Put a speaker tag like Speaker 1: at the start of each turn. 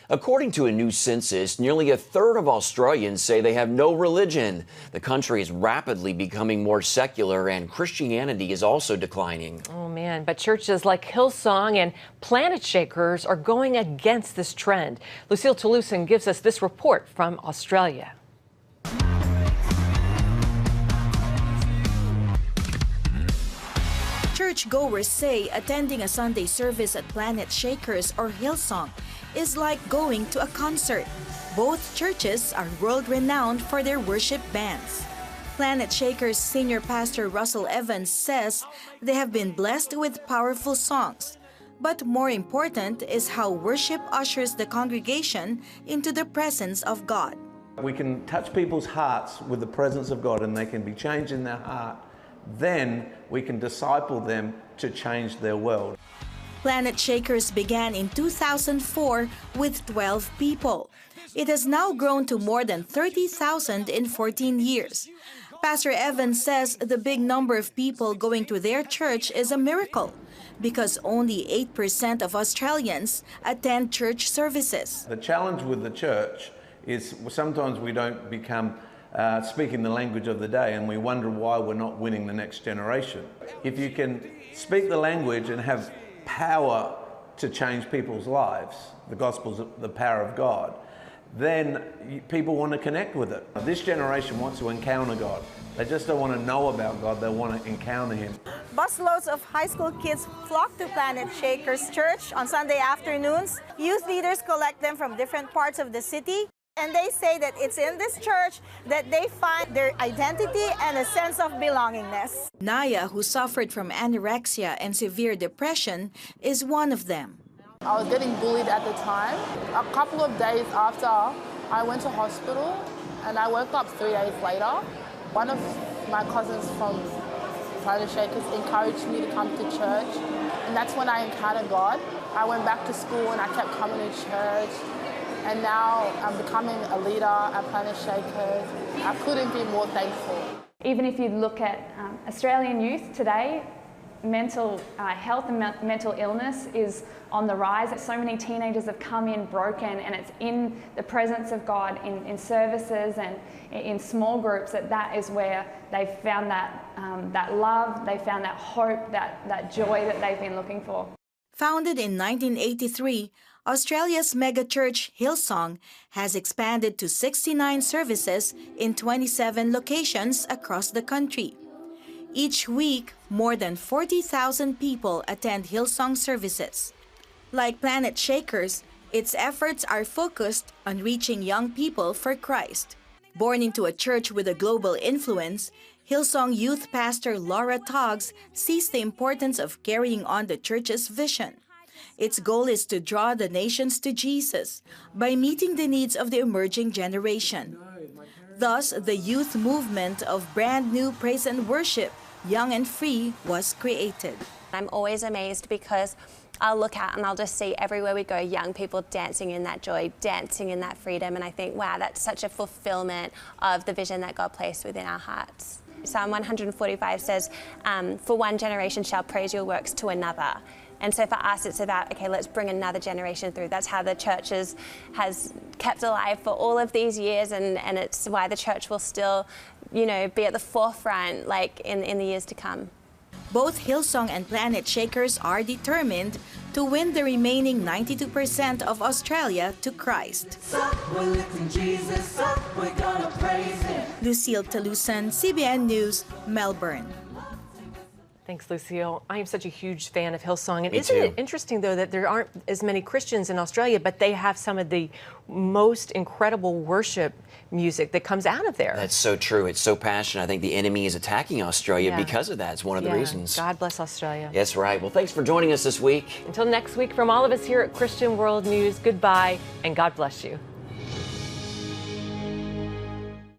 Speaker 1: According to a new census, nearly a third of Australians say they have no religion. The country is rapidly becoming more secular, and Christianity is also declining.
Speaker 2: Oh, man. But churches like Hillsong and Planetshakers are going against this trend. Lucille Toulousan gives us this report from Australia.
Speaker 3: Churchgoers say attending a Sunday service at Planetshakers or Hillsong is like going to a concert. Both churches are world-renowned for their worship bands. Planetshakers senior pastor Russell Evans says they have been blessed with powerful songs. But more important is how worship ushers the congregation into the presence of God.
Speaker 4: We can touch people's hearts with the presence of God and they can be changed in their heart. Then we can disciple them to change their world.
Speaker 3: Planetshakers began in 2004 with 12 people. It has now grown to more than 30,000 in 14 years. Pastor Evans says the big number of people going to their church is a miracle because only 8% of Australians attend church services.
Speaker 4: The challenge with the church is sometimes we don't become speaking the language of the day and we wonder why we're not winning the next generation. If you can speak the language and have power to change people's lives, the gospel's the power of God, then people want to connect with it. This generation wants to encounter God. They just don't want to know about God, they want to encounter Him.
Speaker 5: Busloads of high school kids flock to Planetshakers Church on Sunday afternoons. Youth leaders collect them from different parts of the city. And they say that it's in this church that they find their identity and a sense of belongingness.
Speaker 3: Naya, who suffered from anorexia and severe depression, is one of them.
Speaker 6: I was getting bullied at the time. A couple of days after, I went to hospital and I woke up 3 days later. One of my cousins from Planetshakers encouraged me to come to church, and that's when I encountered God. I went back to school and I kept coming to church. And now I'm becoming a leader at Planetshakers. I couldn't be more thankful.
Speaker 7: Even if you look at Australian youth today, mental health and mental illness is on the rise. So many teenagers have come in broken, and it's in the presence of God, in services and in small groups, that is where they've found that love, they found that hope, that joy that they've been looking for.
Speaker 3: Founded in 1983, Australia's megachurch Hillsong has expanded to 69 services in 27 locations across the country. Each week, more than 40,000 people attend Hillsong services. Like Planetshakers, its efforts are focused on reaching young people for Christ. Born into a church with a global influence, Hillsong youth pastor Laura Toggs sees the importance of carrying on the church's vision. Its goal is to draw the nations to Jesus by meeting the needs of the emerging generation. Thus, the youth movement of brand new praise and worship, Young and Free, was created.
Speaker 8: I'm always amazed because I'll look out and I'll just see everywhere we go young people dancing in that joy, dancing in that freedom, and I think, wow, that's such a fulfillment of the vision that God placed within our hearts. Psalm 145 says, for one generation shall praise your works to another. And so for us, it's about, okay, let's bring another generation through. That's how the church has kept alive for all of these years, and it's why the church will still, be at the forefront, like in the years to come.
Speaker 3: Both Hillsong and Planetshakers are determined to win the remaining 92% of Australia to Christ. Lucille Toulousan, CBN News, Melbourne.
Speaker 2: Thanks, Lucille. I am such a huge fan of Hillsong. And
Speaker 1: Me
Speaker 2: isn't
Speaker 1: too.
Speaker 2: it interesting, though, that there aren't as many Christians in Australia, but they have some of the most incredible worship music that comes out of there.
Speaker 1: That's so true. It's so passionate. I think the enemy is attacking Australia because of that. It's one of the reasons.
Speaker 2: God bless Australia.
Speaker 1: That's right. Well, thanks for joining us this week.
Speaker 2: Until next week, from all of us here at Christian World News, goodbye and God bless you.